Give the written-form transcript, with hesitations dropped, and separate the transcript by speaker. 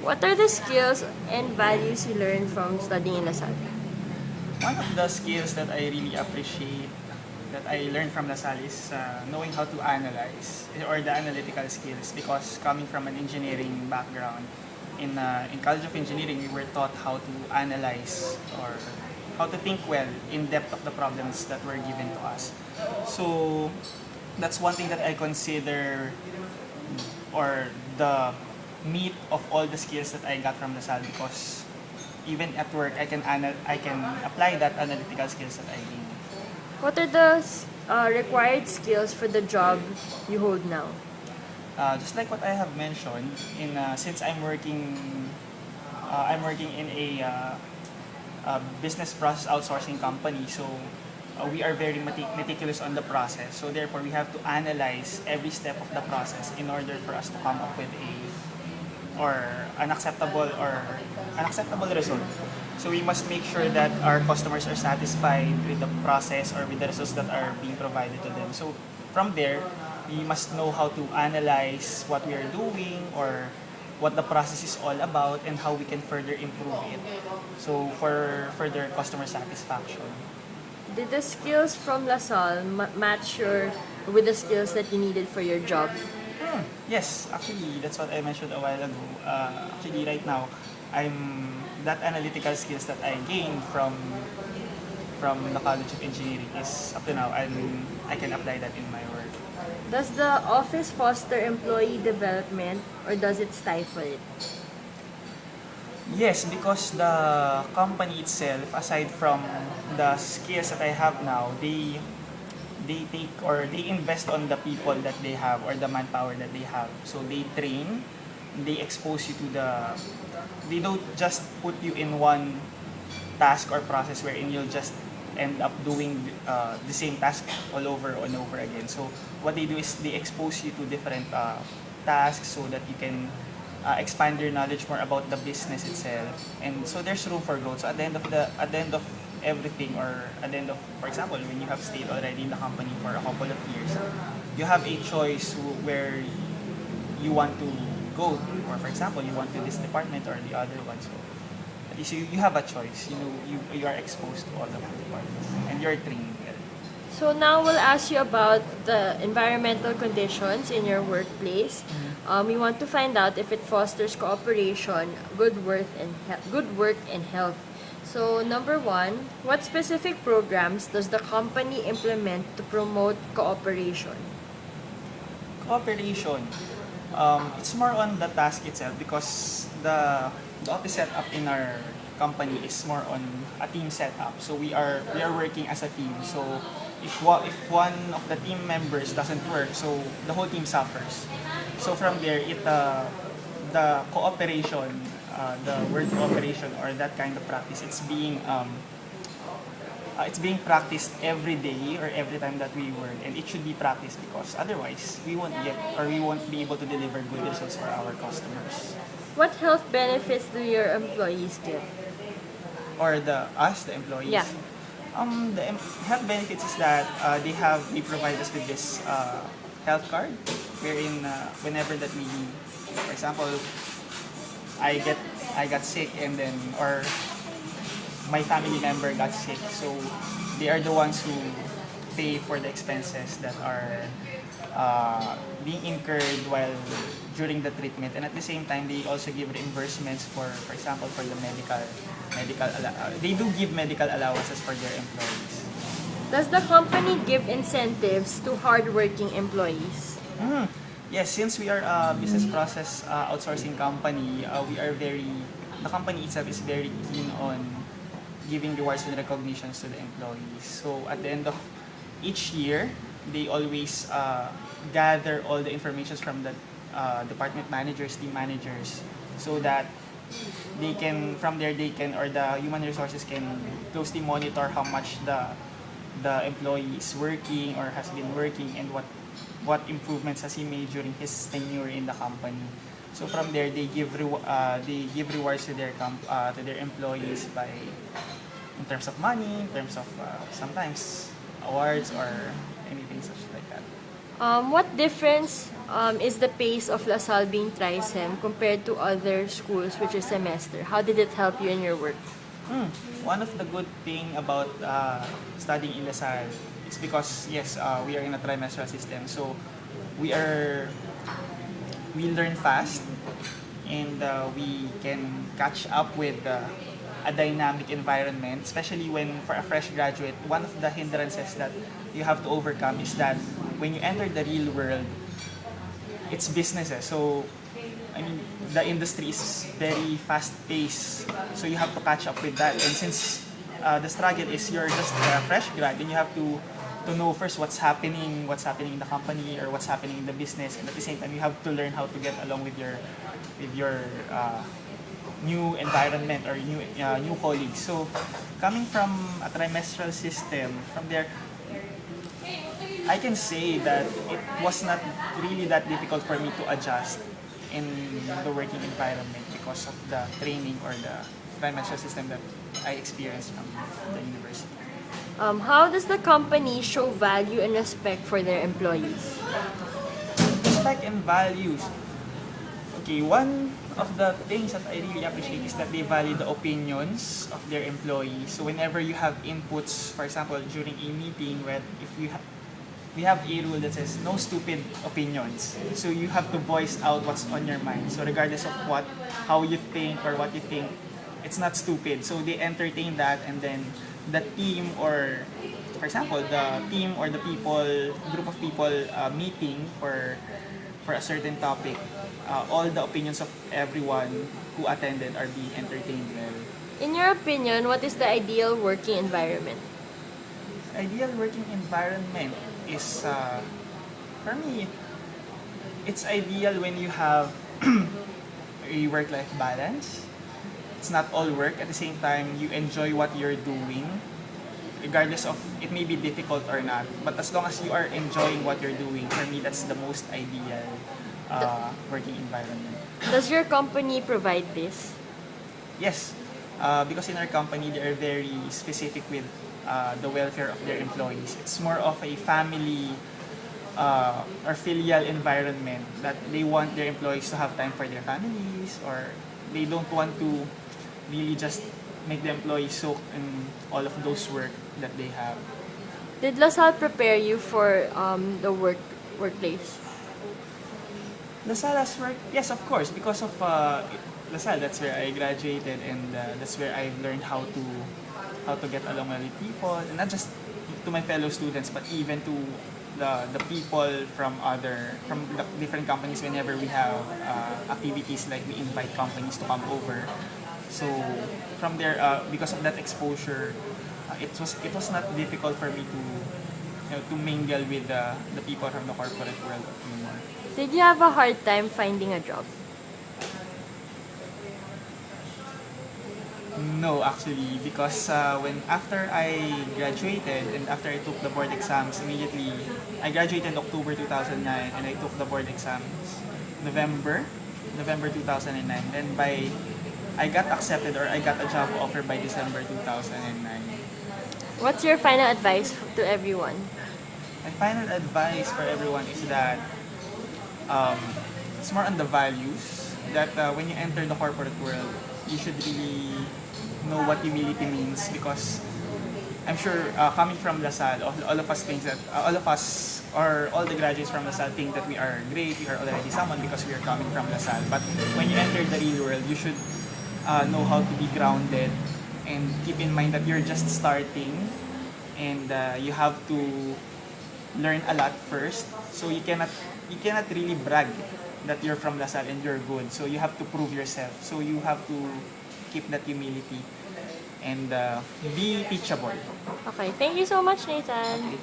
Speaker 1: What are the skills and values you learned from studying in LaSalle?
Speaker 2: One of the skills that I really appreciate that I learned from LaSalle is knowing how to analyze or the analytical skills, because coming from an engineering background, in College of Engineering, we were taught how to analyze or how to think well in depth of the problems that were given to us. So that's one thing that I consider, or the meat of all the skills that I got from LaSalle, because even at work I can apply that analytical skills that I gained.
Speaker 1: What are the required skills for the job you hold now?
Speaker 2: Just like what I have mentioned, in since I'm working in a business process outsourcing company, so we are very meticulous on the process. So therefore, we have to analyze every step of the process in order for us to come up with or an acceptable result. So we must make sure that our customers are satisfied with the process or with the results that are being provided to them. So from there, we must know how to analyze what we are doing, or what the process is all about, and how we can further improve it. So for further customer satisfaction.
Speaker 1: Did the skills from LaSalle match with the skills that you needed for your job?
Speaker 2: Yes, actually, that's what I mentioned a while ago. Actually, right now, I'm that analytical skills that I gained from the College of Engineering is up to now I can apply that in my work.
Speaker 1: Does the office foster employee development or does it stifle it?
Speaker 2: Yes, because the company itself, aside from the skills that I have now, they take or they invest on the people that they have or the manpower that they have. So they train, they expose you to they don't just put you in one task or process wherein you'll just end up doing the same task all over and over again. So what they do is they expose you to different tasks so that you can expand your knowledge more about the business itself, and so there's room for growth. So at the end of everything, or at the end of, for example, when you have stayed already in the company for a couple of years, you have a choice where you want to go, or for example, you want to this department or the other one. So at least you have a choice. You are exposed to all of the departments and you're trained well.
Speaker 1: So now we'll ask you about the environmental conditions in your workplace. We want to find out if it fosters cooperation, good work, and health. So number one, what specific programs does the company implement to promote cooperation?
Speaker 2: Cooperation. It's more on the task itself, because the office setup in our company is more on a team setup. So we are working as a team. So if one of the team members doesn't work, so the whole team suffers. So from there, the cooperation, the word cooperation or that kind of practice, it's being practiced every day or every time that we work, and it should be practiced, because otherwise we won't be able to deliver good results for our customers,
Speaker 1: What health benefits do your employees get?
Speaker 2: or the employees.
Speaker 1: Yeah.
Speaker 2: Health benefits is that they provide us with this health card, wherein whenever that we, for example, I got sick, and then, or my family member got sick, so they are the ones who pay for the expenses that are being incurred while during the treatment, and at the same time they also give reimbursements for example, for the they do give medical allowances for their employees.
Speaker 1: Does the company give incentives to hardworking employees?
Speaker 2: Yes, since we are a business process outsourcing company, the company itself is very keen on giving rewards and recognitions to the employees. So at the end of each year, they always gather all the information from the department managers, team managers, so that from there or the human resources can closely monitor how much the employee is working or has been working, and what improvements has he made during his tenure in the company. So from there, they give rewards to to their employees by, in terms of money, in terms of sometimes awards or anything such like that.
Speaker 1: What difference is the pace of LaSalle being trisem compared to other schools which is semester? How did it help you in your work?
Speaker 2: One of the good thing about studying in LaSalle is because yes, we are in a trimestral system, so we are we learn fast and we can catch up with a dynamic environment, especially when for a fresh graduate, one of the hindrances that you have to overcome is that when you enter the real world, it's businesses. So, I mean, the industry is very fast-paced. So you have to catch up with that. And since the struggle is you're just a fresh grad, then you have to know first what's happening in the company or what's happening in the business, and at the same time you have to learn how to get along with your new environment or new colleagues. So coming from a trimestral system, from there I can say that it was not really that difficult for me to adjust in the working environment because of the training or the trimestral system that I experienced from the university.
Speaker 1: How does the company show value and respect for their employees?
Speaker 2: Respect and values. Okay, one of the things that I really appreciate is that they value the opinions of their employees. So whenever you have inputs, for example, during a meeting, where if we have a rule that says no stupid opinions. So you have to voice out what's on your mind. So regardless of how you think or what you think, it's not stupid. So they entertain that, and then the team, or for example, the team or the group of people meeting for a certain topic, all the opinions of everyone who attended are being entertained well.
Speaker 1: In your opinion, what is the ideal working environment?
Speaker 2: Ideal working environment is, for me, it's ideal when you have a work-life balance. It's not all work. At the same time, you enjoy what you're doing, regardless of it may be difficult or not. But as long as you are enjoying what you're doing, for me, that's the most ideal working environment.
Speaker 1: Does your company provide this?
Speaker 2: Yes, because in our company, they are very specific with the welfare of their employees. It's more of a family or filial environment that they want their employees to have time for their families, or they don't want to really just make the employees soak in all of those work that they have.
Speaker 1: Did LaSalle prepare you for the workplace?
Speaker 2: LaSalle's work, yes, of course, because of LaSalle, that's where I graduated, and that's where I've learned how to get along with people, and not just to my fellow students, but even to the people from the different companies. Whenever we have activities, like we invite companies to come over. So from there, because of that exposure, it was not difficult for me to mingle with the people from the corporate world anymore.
Speaker 1: Did you have a hard time finding a job?
Speaker 2: No, actually, because when after I graduated and after I took the board exams, immediately I graduated in October 2009, and I took the board exams November 2009. Then I got accepted, or I got a job offer by December 2009.
Speaker 1: What's your final advice to everyone?
Speaker 2: My final advice for everyone is that it's more on the values, that when you enter the corporate world, you should really know what humility means, because I'm sure coming from LaSalle, all of us think that all of us, or all the graduates from LaSalle, think that we are great, we are already someone because we are coming from LaSalle. But when you enter the real world, you should know how to be grounded and keep in mind that you're just starting, and you have to learn a lot first. So you cannot really brag that you're from LaSalle and you're good. So you have to prove yourself. So you have to keep that humility and be teachable.
Speaker 1: Okay, thank you so much, Nathan.
Speaker 2: Okay.